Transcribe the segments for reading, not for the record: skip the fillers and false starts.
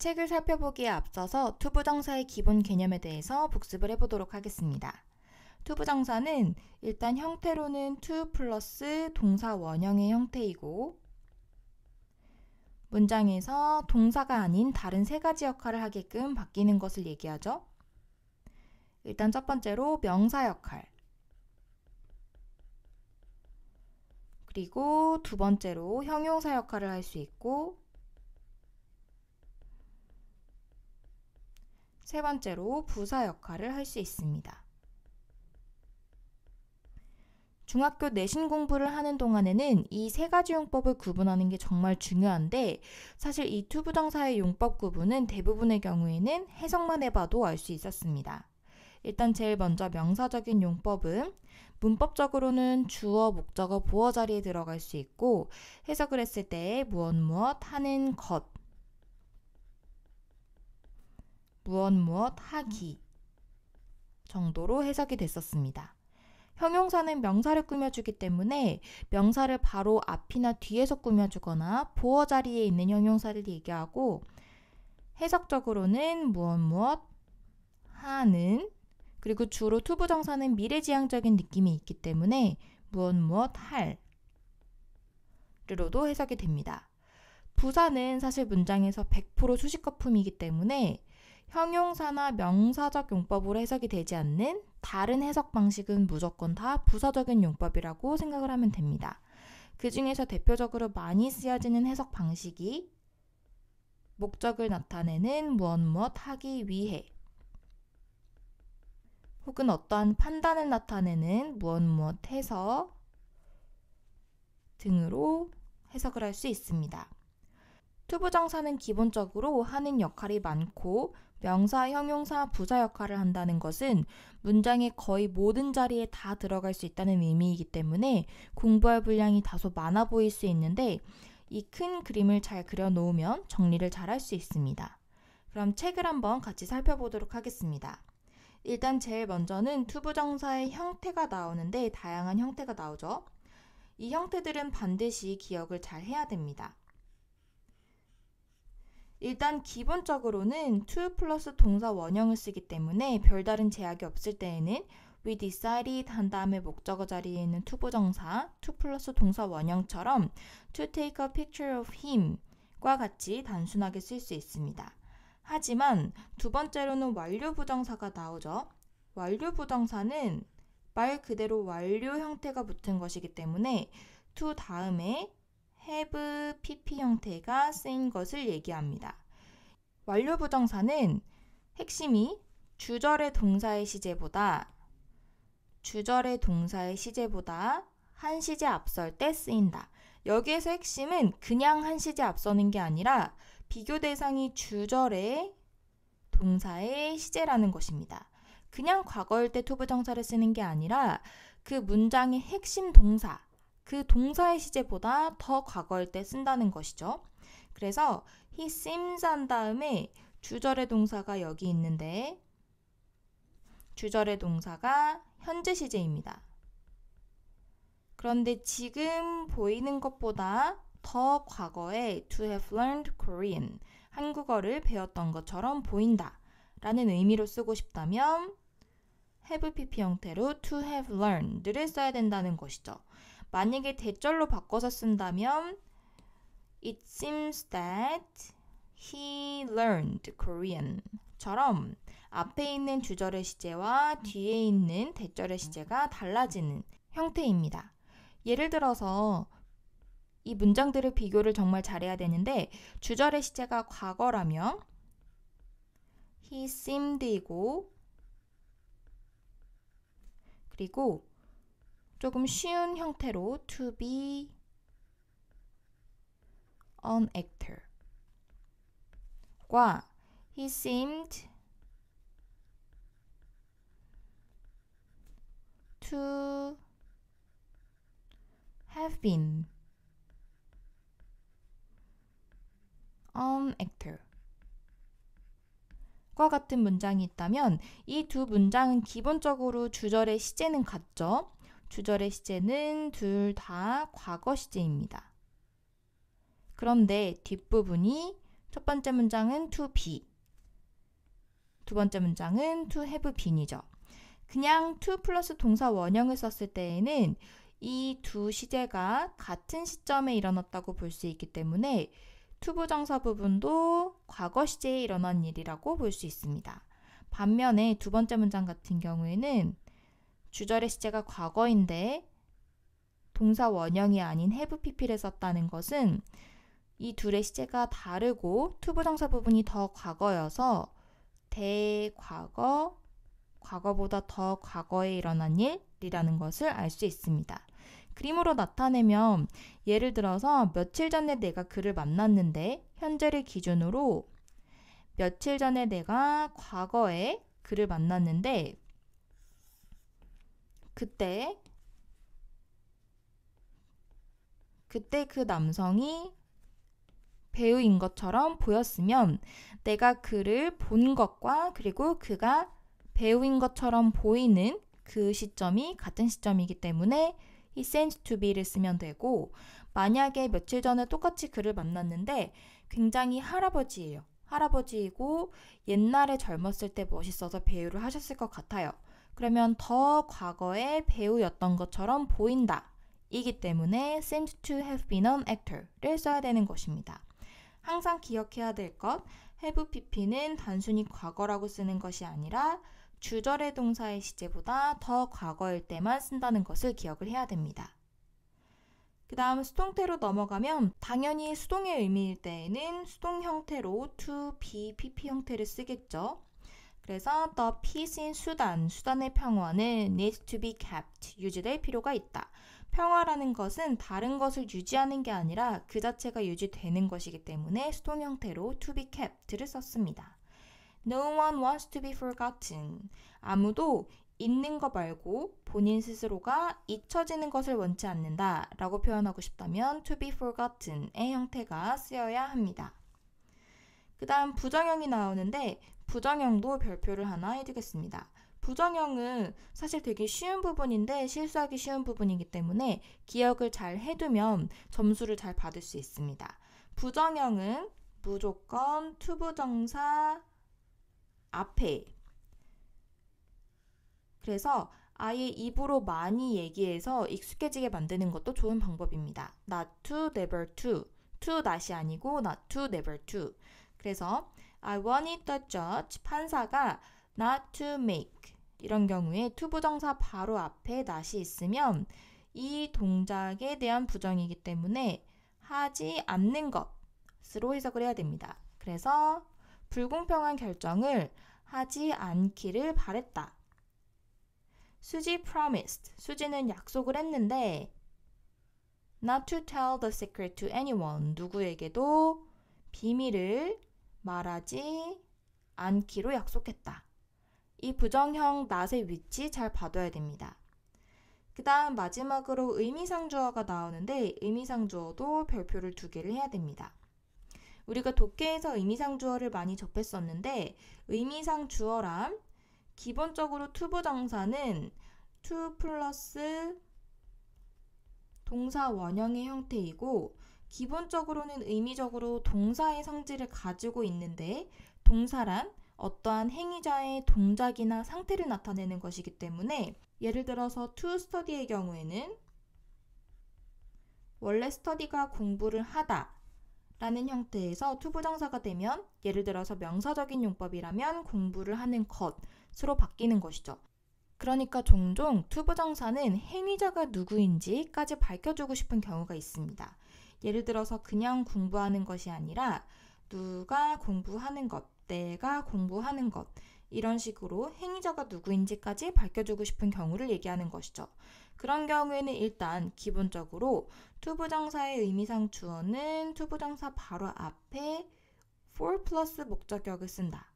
책을 살펴보기에 앞서서 투부정사의 기본 개념에 대해서 복습을 해보도록 하겠습니다. 투부정사는 일단 형태로는 to 플러스 동사 원형의 형태이고 문장에서 동사가 아닌 다른 세 가지 역할을 하게끔 바뀌는 것을 얘기하죠. 일단 첫 번째로 명사 역할, 그리고 두 번째로 형용사 역할을 할 수 있고 세 번째로 부사 역할을 할 수 있습니다. 중학교 내신 공부를 하는 동안에는 이 세 가지 용법을 구분하는 게 정말 중요한데 사실 이 투부정사의 용법 구분은 대부분의 경우에는 해석만 해봐도 알 수 있었습니다. 일단 제일 먼저 명사적인 용법은 문법적으로는 주어, 목적어, 보어 자리에 들어갈 수 있고 해석을 했을 때 무엇 하는 것, 무엇 하기 정도로 해석이 됐었습니다. 형용사는 명사를 꾸며주기 때문에 명사를 바로 앞이나 뒤에서 꾸며주거나 보어 자리에 있는 형용사를 얘기하고 해석적으로는 무엇 하는, 그리고 주로 투부정사는 미래지향적인 느낌이 있기 때문에 무엇 할 르로도 해석이 됩니다. 부사는 사실 문장에서 100% 수식어품이기 때문에 형용사나 명사적 용법으로 해석이 되지 않는 다른 해석 방식은 무조건 다 부사적인 용법이라고 생각을 하면 됩니다. 그 중에서 대표적으로 많이 쓰여지는 해석 방식이 목적을 나타내는 무엇 하기 위해, 혹은 어떠한 판단을 나타내는 무엇 해서 등으로 해석을 할 수 있습니다. 투부정사는 기본적으로 하는 역할이 많고 명사, 형용사, 부사 역할을 한다는 것은 문장의 거의 모든 자리에 다 들어갈 수 있다는 의미이기 때문에 공부할 분량이 다소 많아 보일 수 있는데 이 큰 그림을 잘 그려놓으면 정리를 잘 할 수 있습니다. 그럼 책을 한번 같이 살펴보도록 하겠습니다. 일단 제일 먼저는 투부정사의 형태가 나오는데 다양한 형태가 나오죠. 이 형태들은 반드시 기억을 잘 해야 됩니다. 일단 기본적으로는 to 플러스 동사 원형을 쓰기 때문에 별다른 제약이 없을 때에는 we decided 한 다음에 목적어 자리에 있는 투부정사 to 플러스 동사 원형처럼 to take a picture of him 과 같이 단순하게 쓸 수 있습니다. 하지만 두 번째로는 완료 부정사가 나오죠. 완료 부정사는 말 그대로 완료 형태가 붙은 것이기 때문에 to 다음에 have, pp 형태가 쓰인 것을 얘기합니다. 완료 부정사는 핵심이 주절의 동사의 시제보다 한 시제 앞설 때 쓰인다. 여기에서 핵심은 그냥 한 시제 앞서는 게 아니라 비교 대상이 주절의 동사의 시제라는 것입니다. 그냥 과거일 때 투부정사를 쓰는 게 아니라 그 문장의 핵심 동사, 그 동사의 시제보다 더 과거일 때 쓴다는 것이죠. 그래서 he seems 한 다음에 주절의 동사가 여기 있는데 주절의 동사가 현재 시제입니다. 그런데 지금 보이는 것보다 더 과거에 to have learned Korean, 한국어를 배웠던 것처럼 보인다 라는 의미로 쓰고 싶다면 have pp 형태로 to have learned를 써야 된다는 것이죠. 만약에 대절로 바꿔서 쓴다면 It seems that he learned Korean 처럼 앞에 있는 주절의 시제와 뒤에 있는 대절의 시제가 달라지는 형태입니다. 예를 들어서 이 문장들의 비교를 정말 잘해야 되는데 주절의 시제가 과거라면 he seemed이고 그리고 조금 쉬운 형태로 to be an actor 과 he seemed to have been an actor 과 같은 문장이 있다면 이 두 문장은 기본적으로 주절의 시제는 같죠. 주절의 시제는 둘 다 과거 시제입니다. 그런데 뒷부분이 첫 번째 문장은 to be, 두 번째 문장은 to have been이죠. 그냥 to 플러스 동사 원형을 썼을 때에는 이 두 시제가 같은 시점에 일어났다고 볼 수 있기 때문에 to 부정사 부분도 과거 시제에 일어난 일이라고 볼 수 있습니다. 반면에 두 번째 문장 같은 경우에는 주절의 시제가 과거인데 동사 원형이 아닌 have pp를 썼다는 것은 이 둘의 시제가 다르고 to 부정사 부분이 더 과거여서 대과거, 과거보다 더 과거에 일어난 일이라는 것을 알 수 있습니다. 그림으로 나타내면 예를 들어서 며칠 전에 내가 그를 만났는데 현재를 기준으로 며칠 전에 내가 과거에 그를 만났는데 그때 그 남성이 배우인 것처럼 보였으면 내가 그를 본 것과 그리고 그가 배우인 것처럼 보이는 그 시점이 같은 시점이기 때문에 이 seems to be를 쓰면 되고, 만약에 며칠 전에 똑같이 그를 만났는데 굉장히 할아버지예요. 할아버지이고 옛날에 젊었을 때 멋있어서 배우를 하셨을 것 같아요. 그러면 더 과거에 배우였던 것처럼 보인다. 이기 때문에 seems to have been an actor를 써야 되는 것입니다. 항상 기억해야 될 것, have pp는 단순히 과거라고 쓰는 것이 아니라 주절의 동사의 시제보다 더 과거일 때만 쓴다는 것을 기억을 해야 됩니다. 그 다음 수동태로 넘어가면 당연히 수동의 의미일 때에는 수동 형태로 to, be, pp 형태를 쓰겠죠. 그래서 the peace in Sudan, 수단의 평화는 needs to be kept, 유지될 필요가 있다. 평화라는 것은 다른 것을 유지하는 게 아니라 그 자체가 유지되는 것이기 때문에 수동 형태로 to be kept를 썼습니다. No one wants to be forgotten. 아무도 잊는 거 말고 본인 스스로가 잊혀지는 것을 원치 않는다 라고 표현하고 싶다면 to be forgotten의 형태가 쓰여야 합니다. 그 다음 부정형이 나오는데 부정형도 별표를 하나 해두겠습니다. 부정형은 사실 되게 쉬운 부분인데 실수하기 쉬운 부분이기 때문에 기억을 잘 해두면 점수를 잘 받을 수 있습니다. 부정형은 무조건 to 부정사 앞에, 그래서 아예 입으로 많이 얘기해서 익숙해지게 만드는 것도 좋은 방법입니다. not to, never to. to not이 아니고 not to, never to. 그래서 I wanted the judge, 판사가 not to make. 이런 경우에 to 부정사 바로 앞에 not이 있으면 이 동작에 대한 부정이기 때문에 하지 않는 것으로 해석을 해야 됩니다. 그래서 불공평한 결정을 하지 않기를 바랬다. 수지 promised. 수지는 약속을 했는데 not to tell the secret to anyone. 누구에게도 비밀을 말하지 않기로 약속했다. 이 부정형 not의 위치 잘 봐둬야 됩니다. 그 다음 마지막으로 의미상 주어가 나오는데 의미상 주어도 별표를 2개를 해야 됩니다. 우리가 독해에서 의미상 주어를 많이 접했었는데 의미상 주어란 기본적으로 to 부정사는 to 플러스 동사 원형의 형태이고 기본적으로는 의미적으로 동사의 성질을 가지고 있는데 동사란 어떠한 행위자의 동작이나 상태를 나타내는 것이기 때문에 예를 들어서 to study의 경우에는 원래 study가 공부를 하다 라는 형태에서 to 부정사가 되면 예를 들어서 명사적인 용법이라면 공부를 하는 것으로 바뀌는 것이죠. 그러니까 종종 to 부정사는 행위자가 누구인지까지 밝혀주고 싶은 경우가 있습니다. 예를 들어서 그냥 공부하는 것이 아니라 누가 공부하는 것, 내가 공부하는 것 이런 식으로 행위자가 누구인지까지 밝혀주고 싶은 경우를 얘기하는 것이죠. 그런 경우에는 일단 기본적으로 to 부정사의 의미상 주어는 to 부정사 바로 앞에 for 플러스 목적격을 쓴다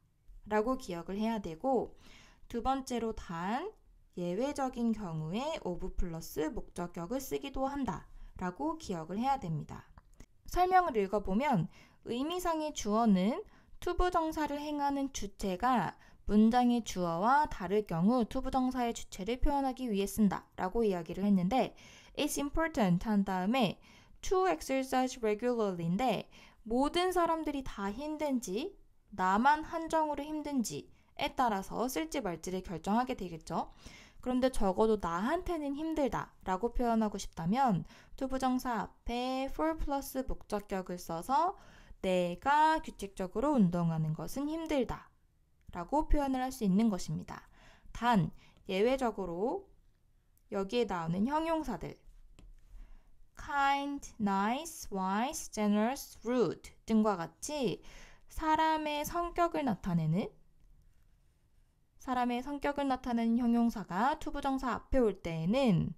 라고 기억을 해야 되고 두 번째로 단 예외적인 경우에 of 플러스 목적격을 쓰기도 한다 라고 기억을 해야 됩니다. 설명을 읽어보면 의미상의 주어는 to 부정사를 행하는 주체가 문장의 주어와 다를 경우 to 부정사의 주체를 표현하기 위해 쓴다 라고 이야기를 했는데 It's important 한 다음에 to exercise regularly인데 모든 사람들이 다 힘든지 나만 한정으로 힘든지에 따라서 쓸지 말지를 결정하게 되겠죠. 그런데 적어도 나한테는 힘들다 라고 표현하고 싶다면 투부정사 앞에 for 플러스 목적격을 써서 내가 규칙적으로 운동하는 것은 힘들다 라고 표현을 할 수 있는 것입니다. 단 예외적으로 여기에 나오는 형용사들 kind, nice, wise, generous, rude 등과 같이 사람의 성격을 나타내는 형용사가 투부정사 앞에 올 때에는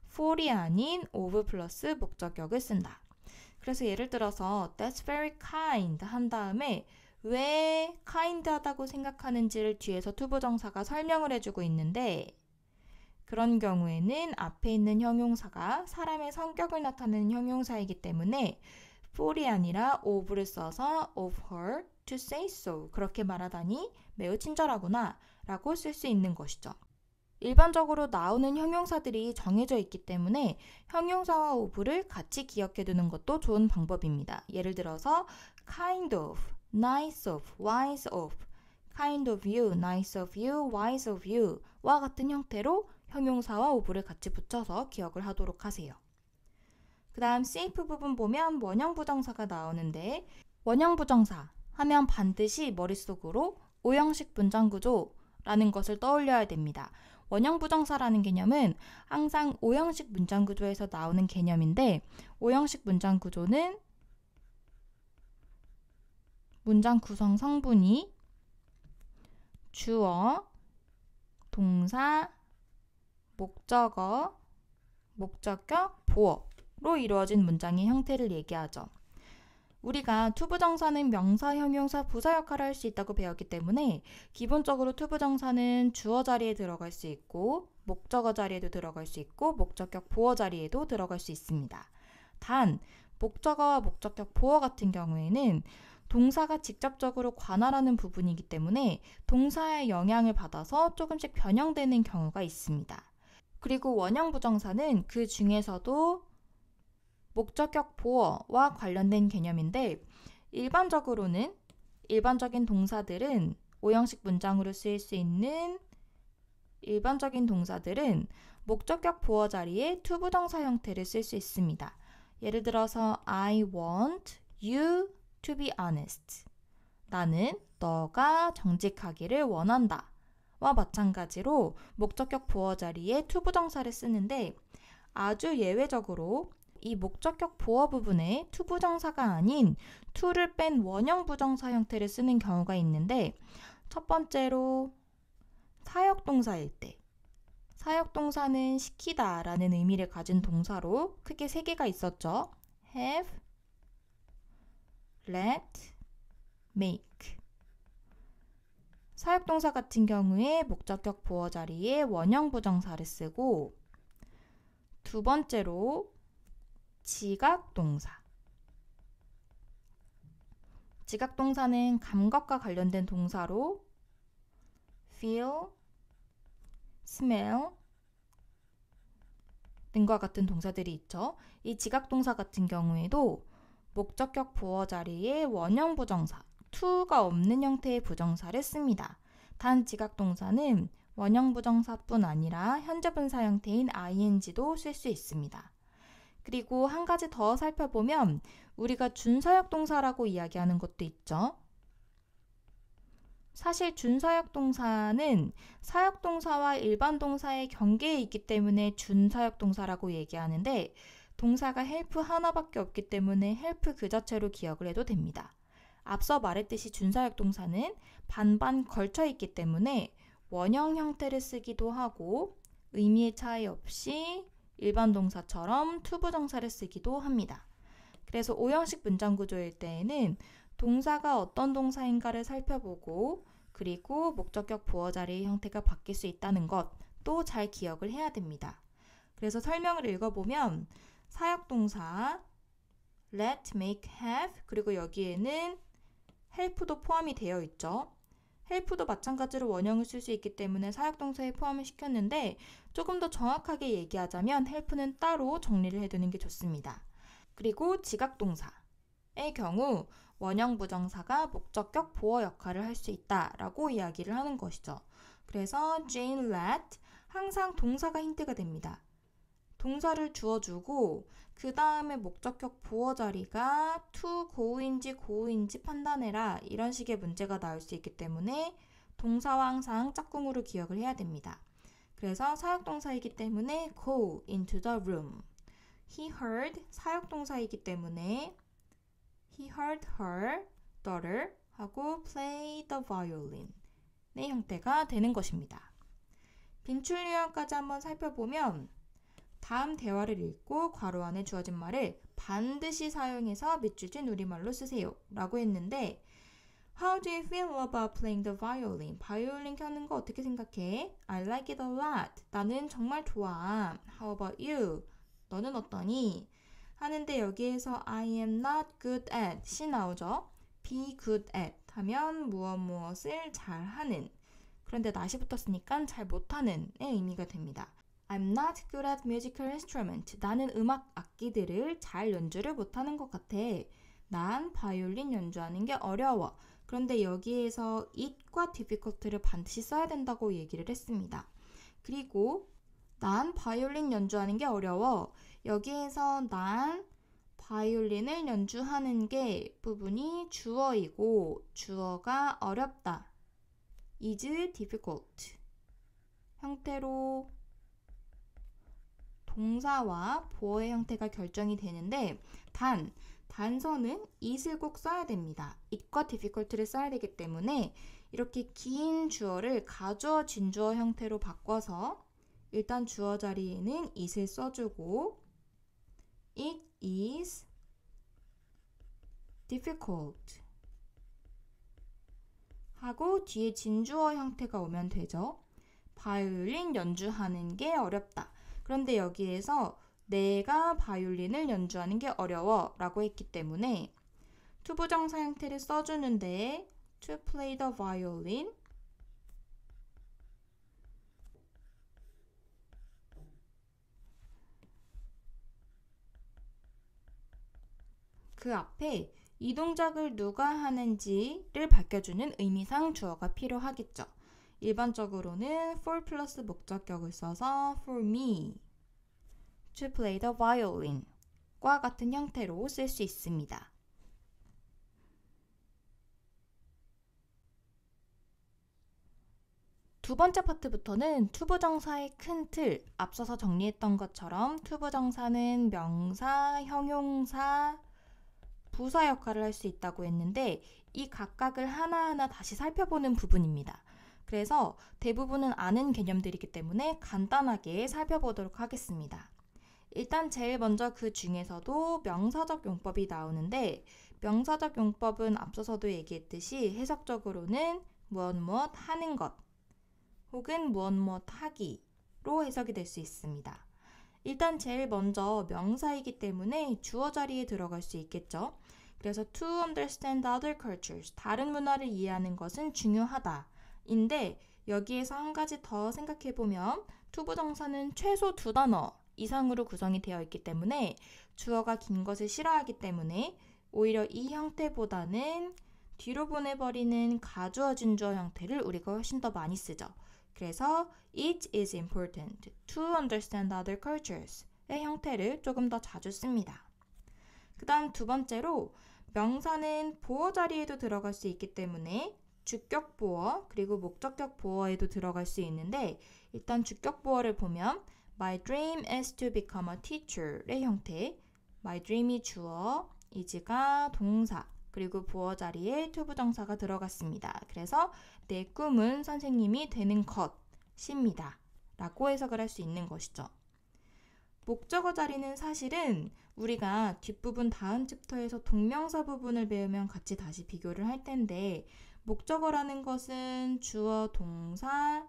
for이 아닌 of 플러스 목적격을 쓴다. 그래서 예를 들어서 that's very kind 한 다음에 왜 kind하다고 생각하는지를 뒤에서 투부정사가 설명을 해주고 있는데 그런 경우에는 앞에 있는 형용사가 사람의 성격을 나타내는 형용사이기 때문에 for이 아니라 of를 써서 of her to say so 그렇게 말하다니 매우 친절하구나 라고 쓸 수 있는 것이죠. 일반적으로 나오는 형용사들이 정해져 있기 때문에 형용사와 of를 같이 기억해 두는 것도 좋은 방법입니다. 예를 들어서 kind of, nice of, wise of, kind of you, nice of you, wise of you 와 같은 형태로 형용사와 of를 같이 붙여서 기억을 하도록 하세요. 그 다음 safe 부분 보면 원형 부정사가 나오는데 원형 부정사 하면 반드시 머릿속으로 오형식 문장 구조라는 것을 떠올려야 됩니다. 원형 부정사라는 개념은 항상 오형식 문장 구조에서 나오는 개념인데 오형식 문장 구조는 문장 구성 성분이 주어, 동사, 목적어, 목적격, 보어로 이루어진 문장의 형태를 얘기하죠. 우리가 투부정사는 명사, 형용사, 부사 역할을 할 수 있다고 배웠기 때문에 기본적으로 투부정사는 주어 자리에 들어갈 수 있고 목적어 자리에도 들어갈 수 있고 목적격, 보어 자리에도 들어갈 수 있습니다. 단 목적어와 목적격, 보어 같은 경우에는 동사가 직접적으로 관할하는 부분이기 때문에 동사의 영향을 받아서 조금씩 변형되는 경우가 있습니다. 그리고 원형 부정사는 그 중에서도 목적격 보어와 관련된 개념인데 일반적인 동사들은 오형식 문장으로 쓰일 수 있는 일반적인 동사들은 목적격 보어 자리에 투부정사 형태를 쓸 수 있습니다. 예를 들어서 I want you to be honest. 나는 너가 정직하기를 원한다. 와 마찬가지로 목적격 보어 자리에 투부정사를 쓰는데 아주 예외적으로 이 목적격 보어 부분에 투부정사가 아닌 to를 뺀 원형 부정사 형태를 쓰는 경우가 있는데 첫 번째로 사역동사일 때 사역동사는 시키다 라는 의미를 가진 동사로 크게 3개가 있었죠. have, let, make. 사역동사 같은 경우에 목적격 보어 자리에 원형 부정사를 쓰고 두 번째로 지각동사. 지각동사는 감각과 관련된 동사로 feel, smell 등과 같은 동사들이 있죠. 이 지각동사 같은 경우에도 목적격 보어 자리에 원형 부정사, to가 없는 형태의 부정사를 씁니다. 단 지각동사는 원형 부정사뿐 아니라 현재 분사 형태인 ing도 쓸 수 있습니다. 그리고 한 가지 더 살펴보면 우리가 준사역동사라고 이야기하는 것도 있죠. 사실 준사역동사는 사역동사와 일반 동사의 경계에 있기 때문에 준사역동사라고 얘기하는데 동사가 help 하나밖에 없기 때문에 help 그 자체로 기억을 해도 됩니다. 앞서 말했듯이 준사역동사는 반반 걸쳐 있기 때문에 원형 형태를 쓰기도 하고 의미의 차이 없이 일반 동사처럼 투부정사를 쓰기도 합니다. 그래서 오형식 문장 구조일 때에는 동사가 어떤 동사인가를 살펴보고 그리고 목적격 보어 자리의 형태가 바뀔 수 있다는 것도 잘 기억을 해야 됩니다. 그래서 설명을 읽어보면 사역동사 let, make, have 그리고 여기에는 help도 포함이 되어 있죠. help도 마찬가지로 원형을 쓸 수 있기 때문에 사역동사에 포함을 시켰는데 조금 더 정확하게 얘기하자면 help는 따로 정리를 해두는 게 좋습니다. 그리고 지각동사. 경우 원형 부정사가 목적격 보어 역할을 할 수 있다라고 이야기를 하는 것이죠. 그래서 Jane let 항상 동사가 힌트가 됩니다. 동사를 주어주고 그 다음에 목적격 보어 자리가 to go인지 go인지 판단해라 이런 식의 문제가 나올 수 있기 때문에 동사와 항상 짝꿍으로 기억을 해야 됩니다. 그래서 사역동사이기 때문에 go into the room. He heard 사역동사이기 때문에 he heard her daughter 하고 play the violin 의 형태가 되는 것입니다. 빈출 유형까지 한번 살펴보면 다음 대화를 읽고 괄호 안에 주어진 말을 반드시 사용해서 밑줄진 우리말로 쓰세요 라고 했는데 How do you feel about playing the violin? 바이올린 켜는 거 어떻게 생각해? I like it a lot. 나는 정말 좋아. How about you? 너는 어떠니? 하는데 여기에서 I am not good at 시 나오죠? be good at 하면 무엇을 잘하는. 그런데 not이 붙었으니까 잘 못하는 의 의미가 됩니다. I'm not good at musical instrument. 나는 음악 악기들을 잘 연주를 못하는 것 같아. 난 바이올린 연주하는 게 어려워. 그런데 여기에서 it과 difficult를 반드시 써야 된다고 얘기를 했습니다. 그리고 난 바이올린 연주하는 게 어려워. 여기에서 난 바이올린을 연주하는 게 부분이 주어이고 주어가 어렵다. is difficult 형태로 동사와 보어의 형태가 결정이 되는데 단서는 it을 꼭 써야 됩니다. it과 difficult를 써야 되기 때문에 이렇게 긴 주어를 가주어, 진주어 형태로 바꿔서 일단 주어 자리에는 it을 써주고 It is difficult 하고 뒤에 진주어 형태가 오면 되죠. 바이올린 연주하는 게 어렵다. 그런데 여기에서 내가 바이올린을 연주하는 게 어려워 라고 했기 때문에 투부정사 형태를 써주는데 to play the violin 그 앞에 이 동작을 누가 하는지를 밝혀주는 의미상 주어가 필요하겠죠. 일반적으로는 for 플러스 목적격을 써서 for me to play the violin 과 같은 형태로 쓸 수 있습니다. 두 번째 파트부터는 투부정사의 큰 틀, 앞서서 정리했던 것처럼 투부정사는 명사, 형용사, 부사 역할을 할 수 있다고 했는데 이 각각을 하나하나 다시 살펴보는 부분입니다. 그래서 대부분은 아는 개념들이기 때문에 간단하게 살펴보도록 하겠습니다. 일단 제일 먼저 그 중에서도 명사적 용법이 나오는데 명사적 용법은 앞서서도 얘기했듯이 해석적으로는 무엇 하는 것 혹은 무엇 하기로 해석이 될 수 있습니다. 일단 제일 먼저 명사이기 때문에 주어 자리에 들어갈 수 있겠죠. 그래서 to understand other cultures, 다른 문화를 이해하는 것은 중요하다. 인데 여기에서 한 가지 더 생각해보면 투부정사는 최소 2단어 이상으로 구성이 되어 있기 때문에 주어가 긴 것을 싫어하기 때문에 오히려 이 형태보다는 뒤로 보내버리는 가주어 진주어 형태를 우리가 훨씬 더 많이 쓰죠. 그래서 it is important to understand other cultures의 형태를 조금 더 자주 씁니다. 그 다음 두 번째로 명사는 보어 자리에도 들어갈 수 있기 때문에 주격 보어 그리고 목적격 보어에도 들어갈 수 있는데 일단 주격 보어를 보면 My dream is to become a teacher의 형태 My dream이 주어, is가 동사 그리고 보어 자리에 투부정사가 들어갔습니다. 그래서 내 꿈은 선생님이 되는 것입니다. 라고 해석을 할 수 있는 것이죠. 목적어 자리는 사실은 우리가 뒷부분 다음 챕터에서 동명사 부분을 배우면 같이 다시 비교를 할 텐데 목적어라는 것은 주어, 동사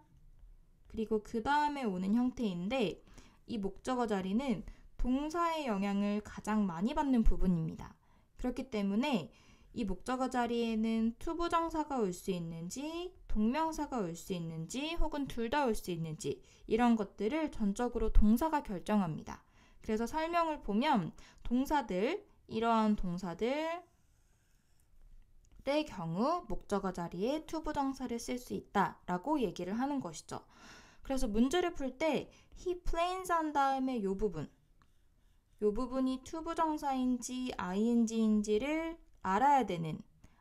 그리고 그 다음에 오는 형태인데 이 목적어 자리는 동사의 영향을 가장 많이 받는 부분입니다. 그렇기 때문에 이 목적어 자리에는 투부정사가 올 수 있는지 동명사가 올 수 있는지 혹은 둘 다 올 수 있는지 이런 것들을 전적으로 동사가 결정합니다. 그래서 설명을 보면 동사들 이러한 동사들의 경우 목적어 자리에 to 부정사를 쓸 수 있다라고 얘기를 하는 것이죠. 그래서 문제를 풀 때 he planes 한 다음에 이 부분이 to 부정사인지 ing인지를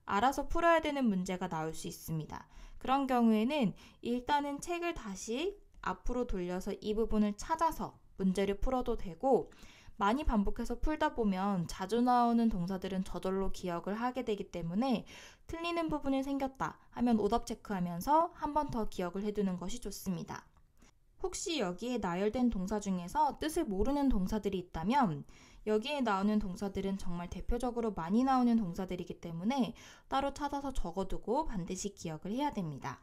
알아서 풀어야 되는 문제가 나올 수 있습니다. 그런 경우에는 일단은 책을 다시 앞으로 돌려서 이 부분을 찾아서 문제를 풀어도 되고, 많이 반복해서 풀다 보면 자주 나오는 동사들은 저절로 기억을 하게 되기 때문에 틀리는 부분이 생겼다 하면 오답 체크하면서 한 번 더 기억을 해두는 것이 좋습니다. 혹시 여기에 나열된 동사 중에서 뜻을 모르는 동사들이 있다면 여기에 나오는 동사들은 정말 대표적으로 많이 나오는 동사들이기 때문에 따로 찾아서 적어두고 반드시 기억을 해야 됩니다.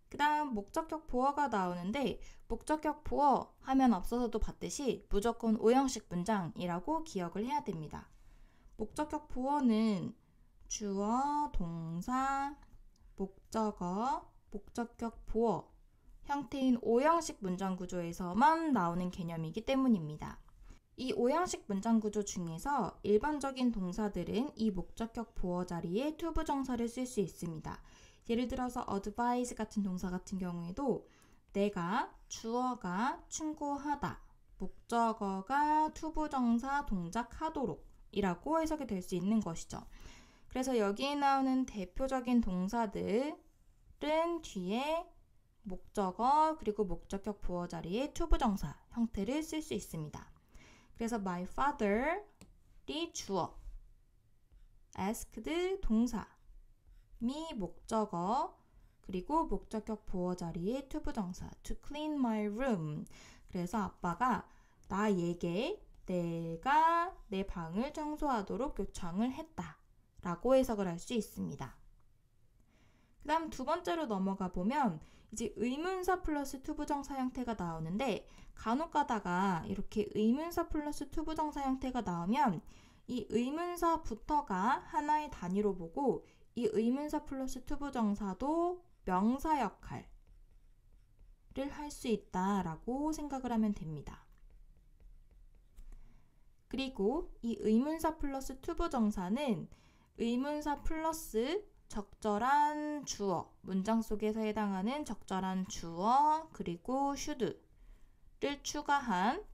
그 다음 목적격 보어가 나오는데, 목적격 보어 하면 앞서서도 봤듯이 무조건 5형식 문장이라고 기억을 해야 됩니다. 목적격 보어는 주어, 동사, 목적어, 목적격 보어 형태인 5형식 문장 구조에서만 나오는 개념이기 때문입니다. 이 5형식 문장 구조 중에서 일반적인 동사들은 이 목적격 보어 자리에 to 부정사를 쓸 수 있습니다. 예를 들어서 advise 같은 동사 같은 경우에도 내가, 주어가 충고하다, 목적어가 to 부정사 동작하도록 이라고 해석이 될 수 있는 것이죠. 그래서 여기에 나오는 대표적인 동사들은 뒤에 목적어 그리고 목적격 보어 자리에 to 부정사 형태를 쓸 수 있습니다. 그래서 my father이 주어, asked 동사, me 목적어, 그리고 목적격 보어 자리에 to 부정사 to clean my room. 그래서 아빠가 나에게 내가 내 방을 청소하도록 요청을 했다 라고 해석을 할 수 있습니다. 그 다음 두 번째로 넘어가 보면 이제 의문사 플러스 to 부정사 형태가 나오는데, 간혹 가다가 이렇게 의문사 플러스 to 부정사 형태가 나오면 이 의문사부터가 하나의 단위로 보고 이 의문사 플러스 to 부정사도 명사 역할을 할 수 있다라고 생각을 하면 됩니다. 그리고 이 의문사 플러스 to 부정사는 의문사 플러스 적절한 주어, 문장 속에서 해당하는 적절한 주어 그리고 should를 추가한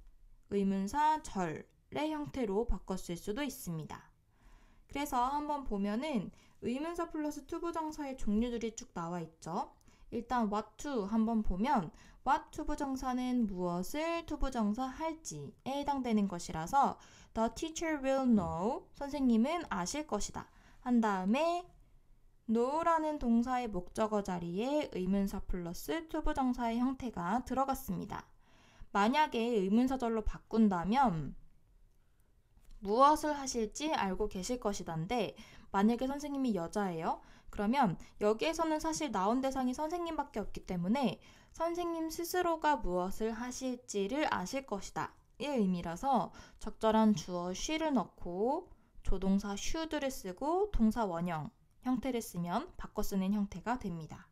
의문사 절의 형태로 바꿨을 수도 있습니다. 그래서 한번 보면은 의문사 플러스 to 부정사의 종류들이 쭉 나와 있죠. 일단 what to 한번 보면 what to 부정사는 무엇을 to 부정사 할지에 해당되는 것이라서 the teacher will know, 선생님은 아실 것이다 한 다음에 know라는 동사의 목적어 자리에 의문사 플러스 to 부정사의 형태가 들어갔습니다. 만약에 의문사절로 바꾼다면 무엇을 하실지 알고 계실 것이단데, 만약에 선생님이 여자예요? 그러면 여기에서는 사실 나온 대상이 선생님밖에 없기 때문에 선생님 스스로가 무엇을 하실지를 아실 것이다 이 의미라서 적절한 주어 should를 넣고 조동사 should를 쓰고 동사 원형 형태를 쓰면 바꿔 쓰는 형태가 됩니다.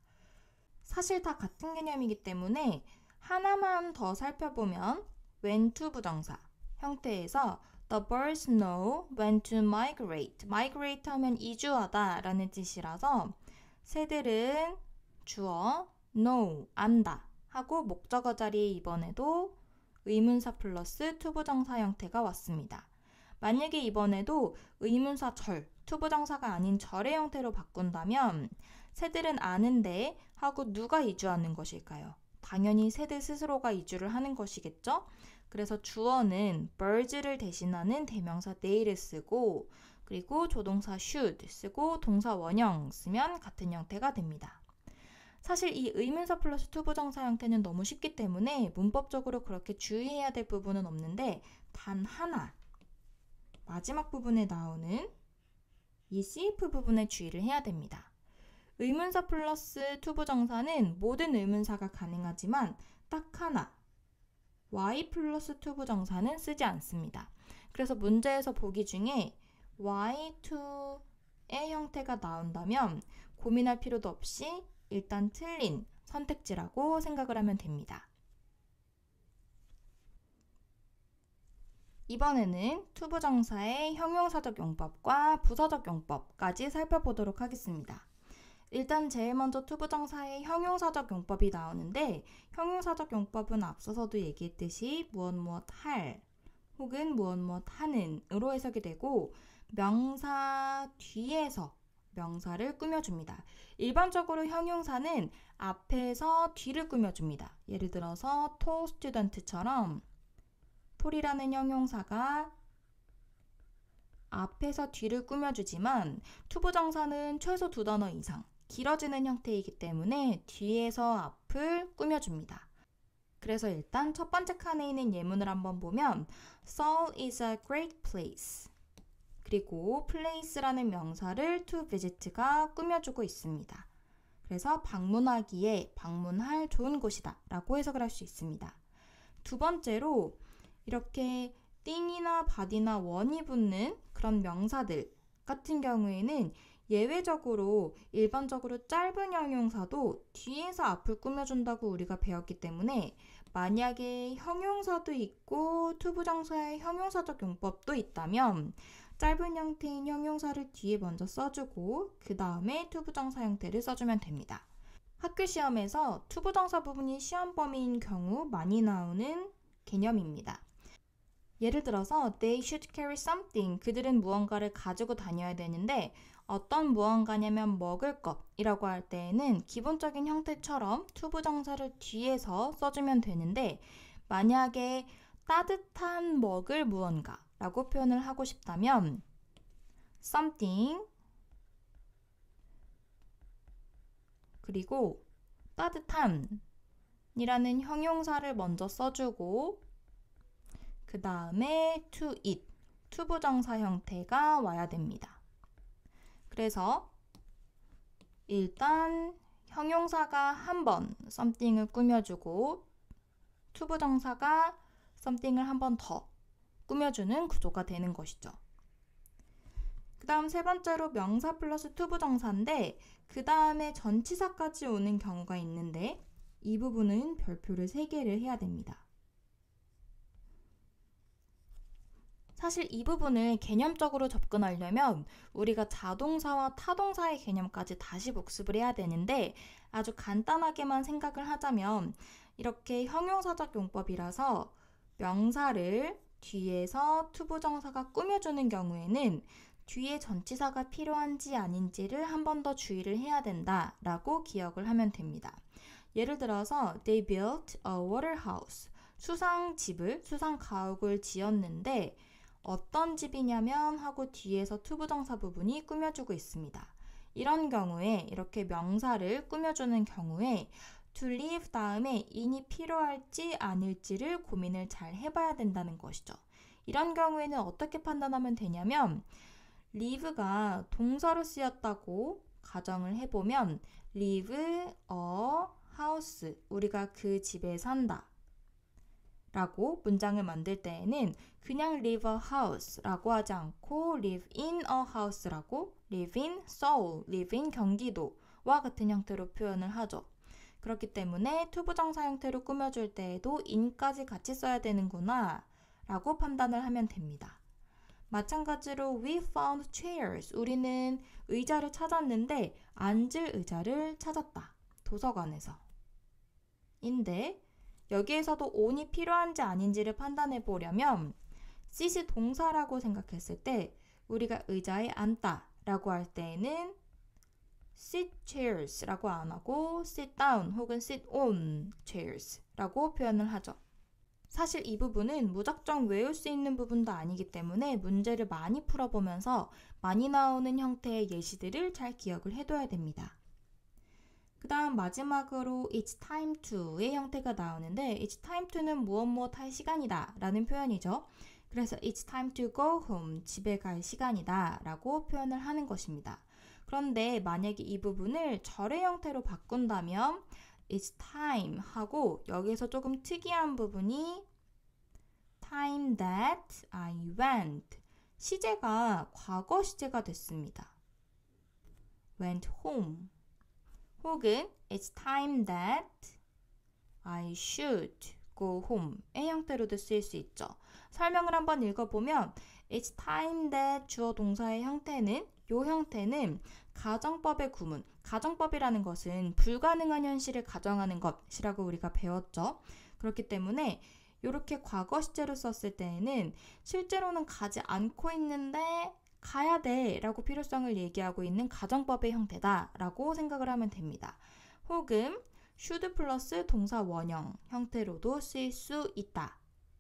사실 다 같은 개념이기 때문에 하나만 더 살펴보면 when to 부정사 형태에서 The birds know when to migrate. migrate 하면 이주하다 라는 뜻이라서 새들은 주어 know, 안다 하고 목적어 자리에 이번에도 의문사 플러스 to 부정사 형태가 왔습니다. 만약에 이번에도 의문사 절, to 부정사가 아닌 절의 형태로 바꾼다면 새들은 아는데 하고 누가 이주하는 것일까요? 당연히 새들 스스로가 이주를 하는 것이겠죠? 그래서 주어는 birds를 대신하는 대명사 they를 쓰고 그리고 조동사 should 쓰고 동사 원형 쓰면 같은 형태가 됩니다. 사실 이 의문사 플러스 to 부정사 형태는 너무 쉽기 때문에 문법적으로 그렇게 주의해야 될 부분은 없는데, 단 하나 마지막 부분에 나오는 이 CF 부분에 주의를 해야 됩니다. 의문사 플러스 to 부정사는 모든 의문사가 가능하지만 딱 하나 Y 플러스 to 부정사는 쓰지 않습니다. 그래서 문제에서 보기 중에 Y to의 형태가 나온다면 고민할 필요도 없이 일단 틀린 선택지라고 생각을 하면 됩니다. 이번에는 투부정사의 형용사적 용법과 부사적 용법까지 살펴보도록 하겠습니다. 일단 제일 먼저 투부정사의 형용사적 용법이 나오는데 형용사적 용법은 앞서서도 얘기했듯이 무엇 할 혹은 무엇 하는 으로 해석이 되고 명사 뒤에서 명사를 꾸며줍니다. 일반적으로 형용사는 앞에서 뒤를 꾸며줍니다. 예를 들어서 tall student처럼 tall이라는 형용사가 앞에서 뒤를 꾸며주지만 투부정사는 최소 2단어 이상 길어지는 형태이기 때문에 뒤에서 앞을 꾸며줍니다. 그래서 일단 첫 번째 칸에 있는 예문을 한번 보면 Seoul is a great place. 그리고 place라는 명사를 to visit가 꾸며주고 있습니다. 그래서 방문하기에 방문할 좋은 곳이다 라고 해석을 할 수 있습니다. 두 번째로 이렇게 띵이나 body나 one이 붙는 그런 명사들 같은 경우에는 예외적으로 일반적으로 짧은 형용사도 뒤에서 앞을 꾸며준다고 우리가 배웠기 때문에 만약에 형용사도 있고 투부정사의 형용사적 용법도 있다면 짧은 형태인 형용사를 뒤에 먼저 써주고 그 다음에 투부정사 형태를 써주면 됩니다. 학교 시험에서 투부정사 부분이 시험 범위인 경우 많이 나오는 개념입니다. 예를 들어서 they should carry something. 그들은 무언가를 가지고 다녀야 되는데 어떤 무언가냐면 먹을 것이라고 할 때에는 기본적인 형태처럼 투부정사를 뒤에서 써주면 되는데 만약에 따뜻한 먹을 무언가라고 표현을 하고 싶다면 something 그리고 따뜻한 이라는 형용사를 먼저 써주고 그 다음에 to eat, 투부정사 형태가 와야 됩니다. 그래서 일단 형용사가 한 번 something을 꾸며주고 투부정사가 something을 한 번 더 꾸며주는 구조가 되는 것이죠. 그 다음 세 번째로 명사 플러스 투부정사인데 그 다음에 전치사까지 오는 경우가 있는데 이 부분은 별표를 3개를 해야 됩니다. 사실 이 부분을 개념적으로 접근하려면 우리가 자동사와 타동사의 개념까지 다시 복습을 해야 되는데 아주 간단하게만 생각을 하자면 이렇게 형용사적 용법이라서 명사를 뒤에서 투부정사가 꾸며주는 경우에는 뒤에 전치사가 필요한지 아닌지를 한 번 더 주의를 해야 된다라고 기억을 하면 됩니다. 예를 들어서 They built a water house. 수상집을, 수상가옥을 지었는데 어떤 집이냐면 하고 뒤에서 투부정사 부분이 꾸며주고 있습니다. 이런 경우에 이렇게 명사를 꾸며주는 경우에 to live 다음에 in이 필요할지 아닐지를 고민을 잘 해봐야 된다는 것이죠. 이런 경우에는 어떻게 판단하면 되냐면 live가 동사로 쓰였다고 가정을 해보면 live a house, 우리가 그 집에 산다 라고 문장을 만들 때에는 그냥 live a house 라고 하지 않고 live in a house 라고 live in Seoul, live in 경기도와 같은 형태로 표현을 하죠. 그렇기 때문에 투부정사 형태로 꾸며줄 때에도 in까지 같이 써야 되는구나 라고 판단을 하면 됩니다. 마찬가지로 we found chairs. 우리는 의자를 찾았는데 앉을 의자를 찾았다. 도서관에서. 인데 여기에서도 on이 필요한지 아닌지를 판단해 보려면 sit이 동사라고 생각했을 때 우리가 의자에 앉다 라고 할 때에는 sit chairs 라고 안 하고 sit down 혹은 sit on chairs 라고 표현을 하죠. 사실 이 부분은 무작정 외울 수 있는 부분도 아니기 때문에 문제를 많이 풀어보면서 많이 나오는 형태의 예시들을 잘 기억을 해둬야 됩니다. 그 다음 마지막으로 it's time to의 형태가 나오는데 it's time to는 무엇 할 시간이다 라는 표현이죠. 그래서 it's time to go home, 집에 갈 시간이다 라고 표현을 하는 것입니다. 그런데 만약에 이 부분을 절의 형태로 바꾼다면 it's time 하고 여기서 조금 특이한 부분이 time that I went, 시제가 과거 시제가 됐습니다. went home 혹은 it's time that I should go home의 형태로도 쓰일 수 있죠. 설명을 한번 읽어보면 It's time that 주어 동사의 형태는 요 형태는 가정법의 구문, 가정법이라는 것은 불가능한 현실을 가정하는 것이라고 우리가 배웠죠. 그렇기 때문에 이렇게 과거 시제로 썼을 때에는 실제로는 가지 않고 있는데 가야 돼 라고 필요성을 얘기하고 있는 가정법의 형태다 라고 생각을 하면 됩니다. 혹은 should 플러스 동사 원형 형태로도 쓰일 수 있다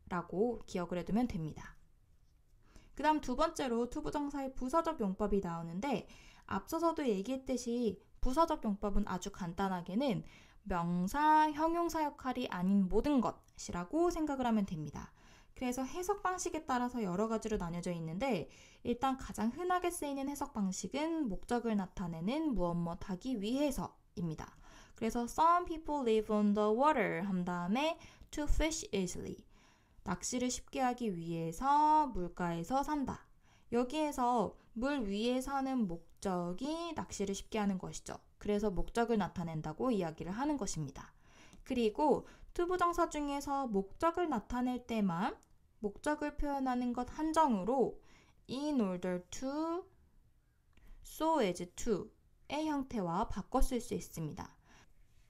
라고 기억을 해두면 됩니다. 그 다음 두 번째로 투부정사의 부사적 용법이 나오는데 앞서서도 얘기했듯이 부사적 용법은 아주 간단하게는 명사, 형용사 역할이 아닌 모든 것이라고 생각을 하면 됩니다. 그래서 해석 방식에 따라서 여러 가지로 나뉘어져 있는데 일단 가장 흔하게 쓰이는 해석 방식은 목적을 나타내는 무엇 하기 위해서입니다. 그래서 some people live on the water 한 다음에 to fish easily. 낚시를 쉽게 하기 위해서 물가에서 산다. 여기에서 물 위에 사는 목적이 낚시를 쉽게 하는 것이죠. 그래서 목적을 나타낸다고 이야기를 하는 것입니다. 그리고 투부정사 중에서 목적을 나타낼 때만 목적을 표현하는 것 한정으로 in order to, so as to의 형태와 바꿔 쓸 수 있습니다.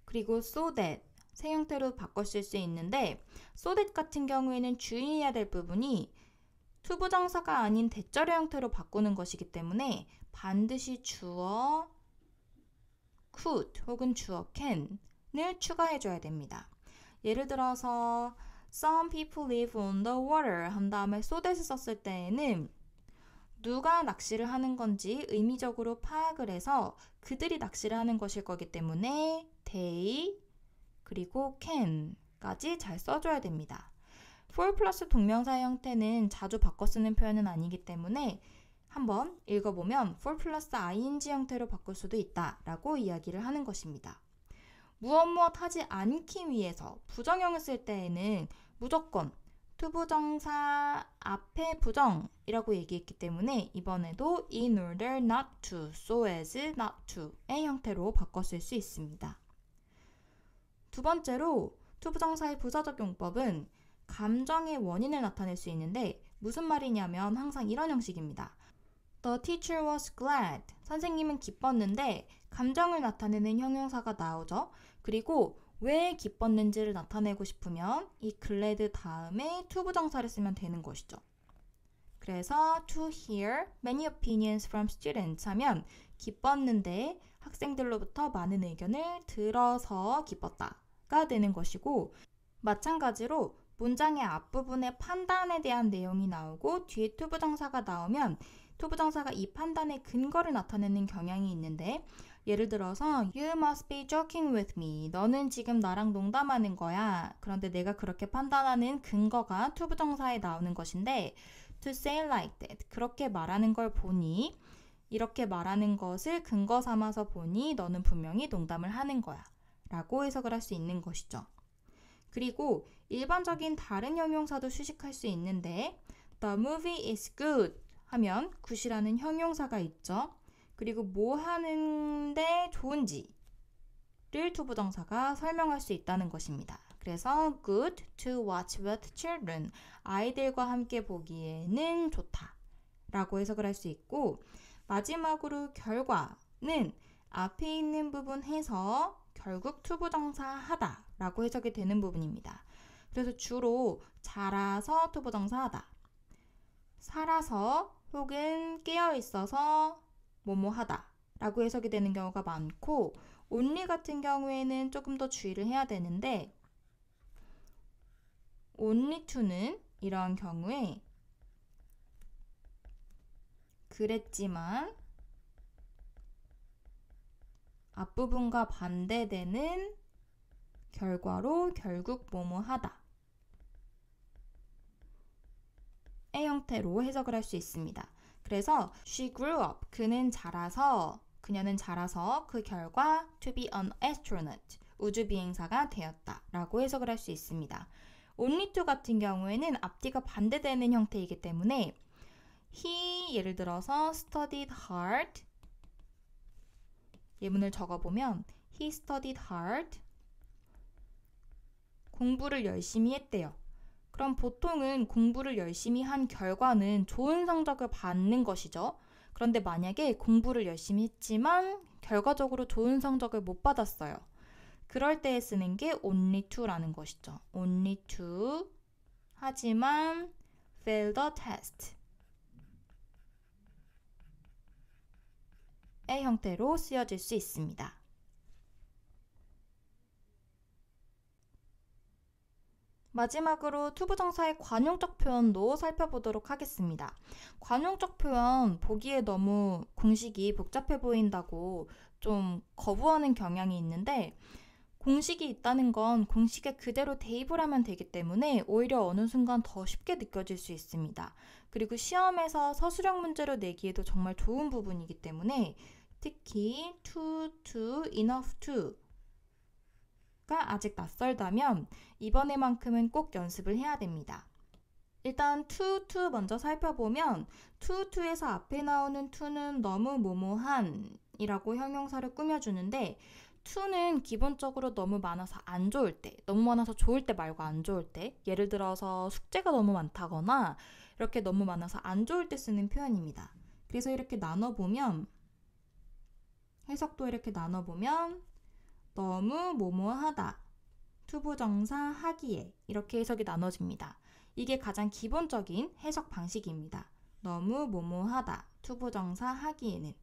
그리고 so that 새 형태로 바꿔 쓸 수 있는데 so that 같은 경우에는 주의해야 될 부분이 투부정사가 아닌 대절의 형태로 바꾸는 것이기 때문에 반드시 주어 could 혹은 주어 can을 추가해줘야 됩니다. 예를 들어서 some people live on the water 한 다음에 so that을 썼을 때에는 누가 낚시를 하는 건지 의미적으로 파악을 해서 그들이 낚시를 하는 것일 거기 때문에 they 그리고 can까지 잘 써줘야 됩니다. for 플러스 동명사의 형태는 자주 바꿔 쓰는 표현은 아니기 때문에 한번 읽어보면 for 플러스 ing 형태로 바꿀 수도 있다라고 이야기를 하는 것입니다. 무엇 하지 않기 위해서 부정형을 쓸 때에는 무조건 투부정사 앞에 부정이라고 얘기했기 때문에 이번에도 in order not to, so as not to의 형태로 바꿔 쓸 수 있습니다. 두 번째로 투부정사의 부사적 용법은 감정의 원인을 나타낼 수 있는데 무슨 말이냐면 항상 이런 형식입니다. The teacher was glad. 선생님은 기뻤는데 감정을 나타내는 형용사가 나오죠. 그리고 왜 기뻤는지를 나타내고 싶으면 이 glad 다음에 투부정사를 쓰면 되는 것이죠. 그래서 to hear many opinions from students 하면 기뻤는데 학생들로부터 많은 의견을 들어서 기뻤다가 되는 것이고 마찬가지로 문장의 앞부분에 판단에 대한 내용이 나오고 뒤에 투부정사가 나오면 투부정사가 이 판단의 근거를 나타내는 경향이 있는데 예를 들어서 You must be joking with me. 너는 지금 나랑 농담하는 거야. 그런데 내가 그렇게 판단하는 근거가 투부정사에 나오는 것인데 to say like that. 그렇게 말하는 걸 보니 이렇게 말하는 것을 근거 삼아서 보니 너는 분명히 농담을 하는 거야. 라고 해석을 할 수 있는 것이죠. 그리고 일반적인 다른 형용사도 수식할 수 있는데 The movie is good 하면 good이라는 형용사가 있죠. 그리고 뭐 하는데 좋은지를 투부정사가 설명할 수 있다는 것입니다. 그래서 good to watch with children. 아이들과 함께 보기에는 좋다 라고 해석을 할 수 있고 마지막으로 결과는 앞에 있는 부분 해서 결국 투부정사 하다 라고 해석이 되는 부분입니다. 그래서 주로 자라서 투부정사 하다, 살아서 혹은 깨어있어서 뭐뭐 하다 라고 해석이 되는 경우가 많고 only 같은 경우에는 조금 더 주의를 해야 되는데 only to는 이런 경우에 그랬지만 앞부분과 반대되는 결과로 결국 뭐뭐 하다 의 형태로 해석을 할 수 있습니다. 그래서 she grew up, 그녀는 자라서 그 결과 to be an astronaut, 우주비행사가 되었다 라고 해석을 할 수 있습니다. only to 같은 경우에는 앞뒤가 반대되는 형태이기 때문에 he 예를 들어서 studied hard 예문을 적어보면 he studied hard 공부를 열심히 했대요. 그럼 보통은 공부를 열심히 한 결과는 좋은 성적을 받는 것이죠. 그런데 만약에 공부를 열심히 했지만 결과적으로 좋은 성적을 못 받았어요. 그럴 때에 쓰는 게 only to라는 것이죠. only to 하지만 fail the test 의 형태로 쓰여질 수 있습니다. 마지막으로 투부정사의 관용적 표현도 살펴보도록 하겠습니다. 관용적 표현 보기에 너무 공식이 복잡해 보인다고 좀 거부하는 경향이 있는데 공식이 있다는 건 공식에 그대로 대입을 하면 되기 때문에 오히려 어느 순간 더 쉽게 느껴질 수 있습니다. 그리고 시험에서 서술형 문제로 내기에도 정말 좋은 부분이기 때문에 특히 to, enough to 가 아직 낯설다면 이번에만큼은 꼭 연습을 해야 됩니다. 일단 to 먼저 살펴보면 to에서 앞에 나오는 to는 너무 뭐뭐한 이라고 형용사를 꾸며주는데 to는 기본적으로 너무 많아서 안 좋을 때, 너무 많아서 좋을 때 말고 안 좋을 때, 예를 들어서 숙제가 너무 많다거나 이렇게 너무 많아서 안 좋을 때 쓰는 표현입니다. 그래서 이렇게 나눠보면 해석도 이렇게 나눠보면 너무 뭐뭐하다, 투부정사 하기에 이렇게 해석이 나눠집니다. 이게 가장 기본적인 해석 방식입니다. 너무 뭐뭐하다, 투부정사 하기에는.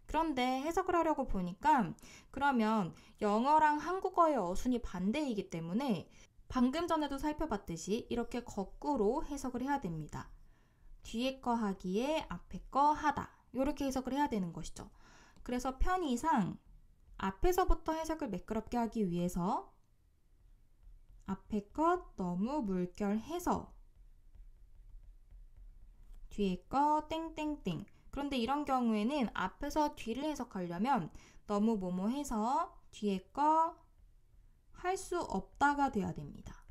그런데 해석을 하려고 보니까 그러면 영어랑 한국어의 어순이 반대이기 때문에 방금 전에도 살펴봤듯이 이렇게 거꾸로 해석을 해야 됩니다. 뒤에 거 하기에 앞에 거 하다 이렇게 해석을 해야 되는 것이죠. 그래서 편의상 앞에서부터 해석을 매끄럽게 하기 위해서 앞에 것 너무 물결해서 뒤에 거 땡땡땡. 그런데 이런 경우에는 앞에서 뒤를 해석하려면 너무 뭐뭐해서 뒤에 거 할 수 없다가 돼야 됩니다.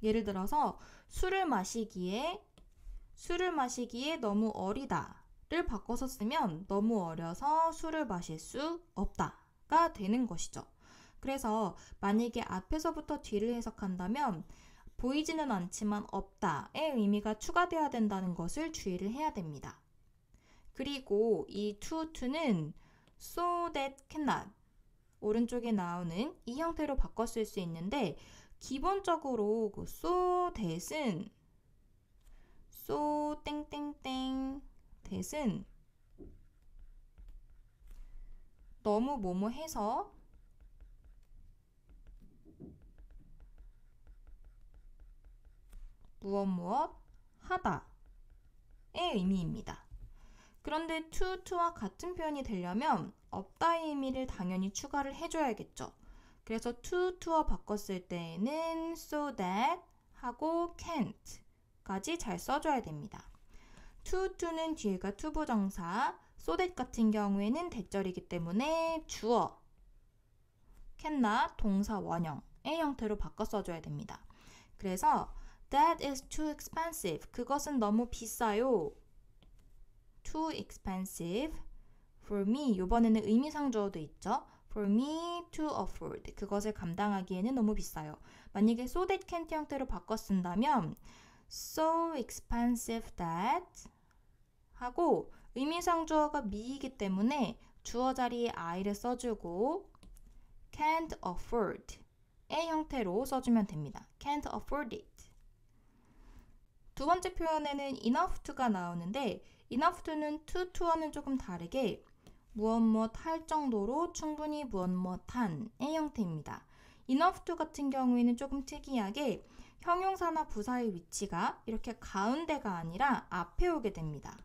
예를 들어서 술을 마시기에 너무 어리다를 바꿔서 쓰면 너무 어려서 술을 마실 수 없다가 되는 것이죠. 그래서 만약에 앞에서부터 뒤를 해석한다면 보이지는 않지만 없다의 의미가 추가되어야 된다는 것을 주의를 해야 됩니다. 그리고 이 to는 so that cannot 오른쪽에 나오는 이 형태로 바꿔 쓸 수 있는데 기본적으로 그 so that은 so 땡땡땡 that은 너무 뭐뭐 해서 무엇 하다의 의미입니다. 그런데 to와 같은 표현이 되려면 없다의 의미를 당연히 추가를 해줘야겠죠. 그래서 to와 바꿨을 때에는 so that 하고 can't 까지 잘 써줘야 됩니다. to는 뒤에가 투부정사, so that 같은 경우에는 대절이기 때문에 주어, cannot 동사 원형의 형태로 바꿔 써줘야 됩니다. 그래서 That is too expensive. 그것은 너무 비싸요. Too expensive for me. 이번에는 의미상 주어도 있죠. For me to afford. 그것을 감당하기에는 너무 비싸요. 만약에 so that can't 형태로 바꿔 쓴다면 so expensive that 하고 의미상 주어가 me이기 때문에 주어 자리에 I를 써주고 can't afford 의 형태로 써주면 됩니다. Can't afford it. 두 번째 표현에는 enough to가 나오는데 enough to는 to와는 조금 다르게 무엇 할 정도로 충분히 무엇 한의 형태입니다. enough to 같은 경우에는 조금 특이하게 형용사나 부사의 위치가 이렇게 가운데가 아니라 앞에 오게 됩니다.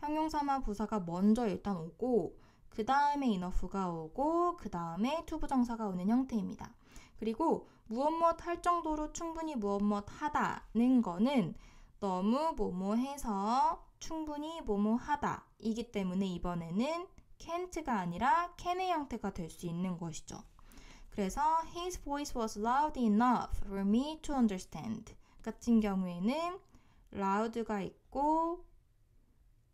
형용사나 부사가 먼저 일단 오고 그 다음에 enough가 오고 그 다음에 투부정사가 오는 형태입니다. 그리고 무엇 할 정도로 충분히 무엇 하다는 거는 너무 뭐뭐해서 충분히 뭐뭐하다 이기 때문에 이번에는 can't가 아니라 can의 형태가 될 수 있는 것이죠. 그래서 his voice was loud enough for me to understand 같은 경우에는 loud가 있고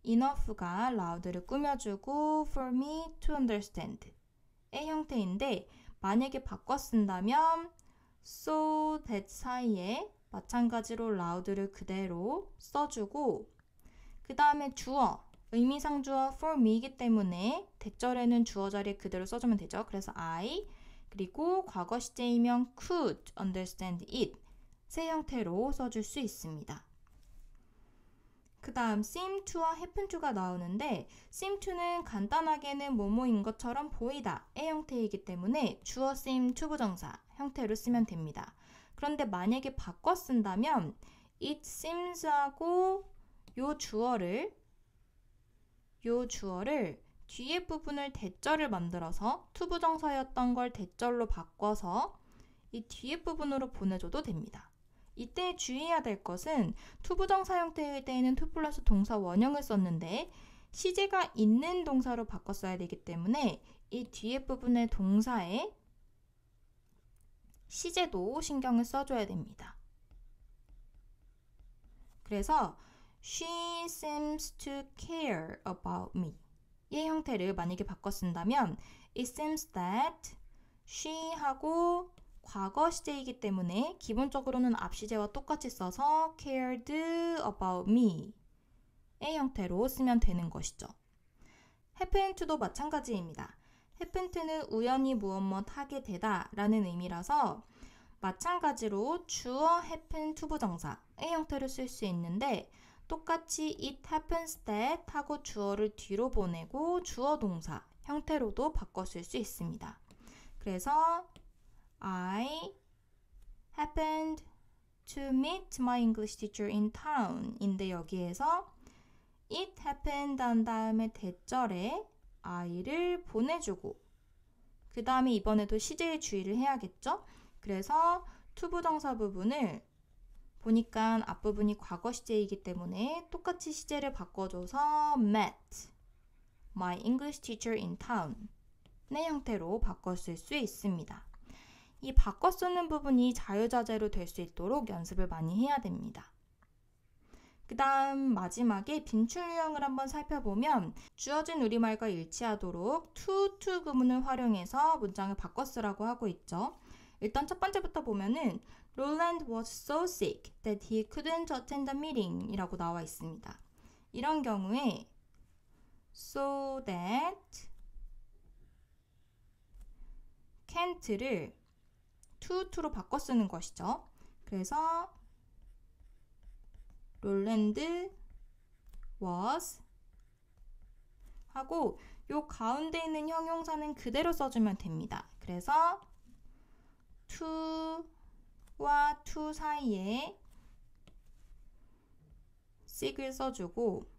enough가 loud를 꾸며주고 for me to understand 의 형태인데 만약에 바꿔 쓴다면 so that 사이에 마찬가지로 loud를 그대로 써주고 그 다음에 주어, 의미상 주어 for me이기 때문에 대절에는 주어 자리에 그대로 써주면 되죠. 그래서 I 그리고 과거 시제이면 could understand it 세 형태로 써줄 수 있습니다. 그 다음 seem to와 happen to가 나오는데 seem to는 간단하게는 뭐뭐인 것처럼 보이다 의 형태이기 때문에 주어 seem to 부정사 형태로 쓰면 됩니다. 그런데 만약에 바꿔 쓴다면 it seems하고 요 주어를 뒤에 부분을 대절을 만들어서 to 부정사였던 걸 대절로 바꿔서 이 뒤에 부분으로 보내줘도 됩니다. 이때 주의해야 될 것은 to 부정사 형태일 때에는 to 플러스 동사 원형을 썼는데 시제가 있는 동사로 바꿔 써야 되기 때문에 이 뒤에 부분의 동사에 시제도 신경을 써줘야 됩니다. 그래서 She seems to care about me 의 형태를 만약에 바꿔 쓴다면 It seems that she하고 과거 시제이기 때문에 기본적으로는 앞 시제와 똑같이 써서 cared about me 의 형태로 쓰면 되는 것이죠. happen to도 마찬가지입니다. happen to는 우연히 무엇 하게 되다 라는 의미라서 마찬가지로 주어 happen to 부정사의 형태로 쓸 수 있는데 똑같이 it happens that 하고 주어를 뒤로 보내고 주어 동사 형태로도 바꿔 쓸 수 있습니다. 그래서 I happened to meet my English teacher in town 인데 여기에서 it happened 한 다음에 대절에 I를 보내주고 그 다음에 이번에도 시제에 주의를 해야겠죠? 그래서 to 부정사 부분을 보니까 앞부분이 과거 시제이기 때문에 똑같이 시제를 바꿔줘서 met my English teacher in town 의 형태로 바꿔 쓸 수 있습니다. 이 바꿔 쓰는 부분이 자유자재로 될 수 있도록 연습을 많이 해야 됩니다. 그 다음 마지막에 빈출 유형을 한번 살펴보면 주어진 우리말과 일치하도록 to 구문을 활용해서 문장을 바꿔 쓰라고 하고 있죠. 일단 첫 번째부터 보면은 Roland was so sick that he couldn't attend the meeting 이라고 나와 있습니다. 이런 경우에 so that can't를 to로 바꿔 쓰는 것이죠. 그래서 Roland was 하고 요 가운데 있는 형용사는 그대로 써주면 됩니다. 그래서 to와 to 사이에 sick을 써주고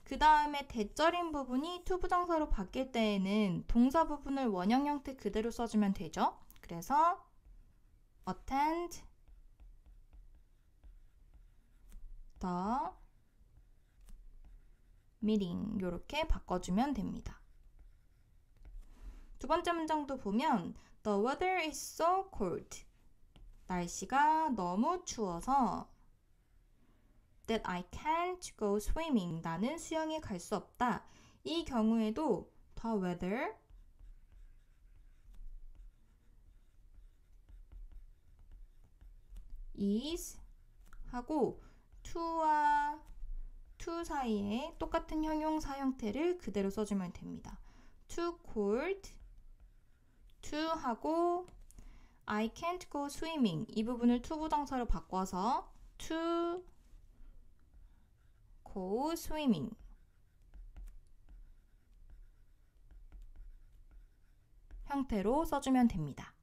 그 다음에 대절인 부분이 to 부정사로 바뀔 때에는 동사 부분을 원형 형태 그대로 써주면 되죠. 그래서 attend the meeting 이렇게 바꿔주면 됩니다. 두 번째 문장도 보면 The weather is so cold. 날씨가 너무 추워서 that I can't go swimming. 나는 수영에 갈 수 없다. 이 경우에도 the weather is 하고 to와 to 사이에 똑같은 형용사 형태를 그대로 써주면 됩니다. too cold, to 하고 I can't go swimming 이 부분을 to 부정사로 바꿔서 to go swimming 형태로 써주면 됩니다.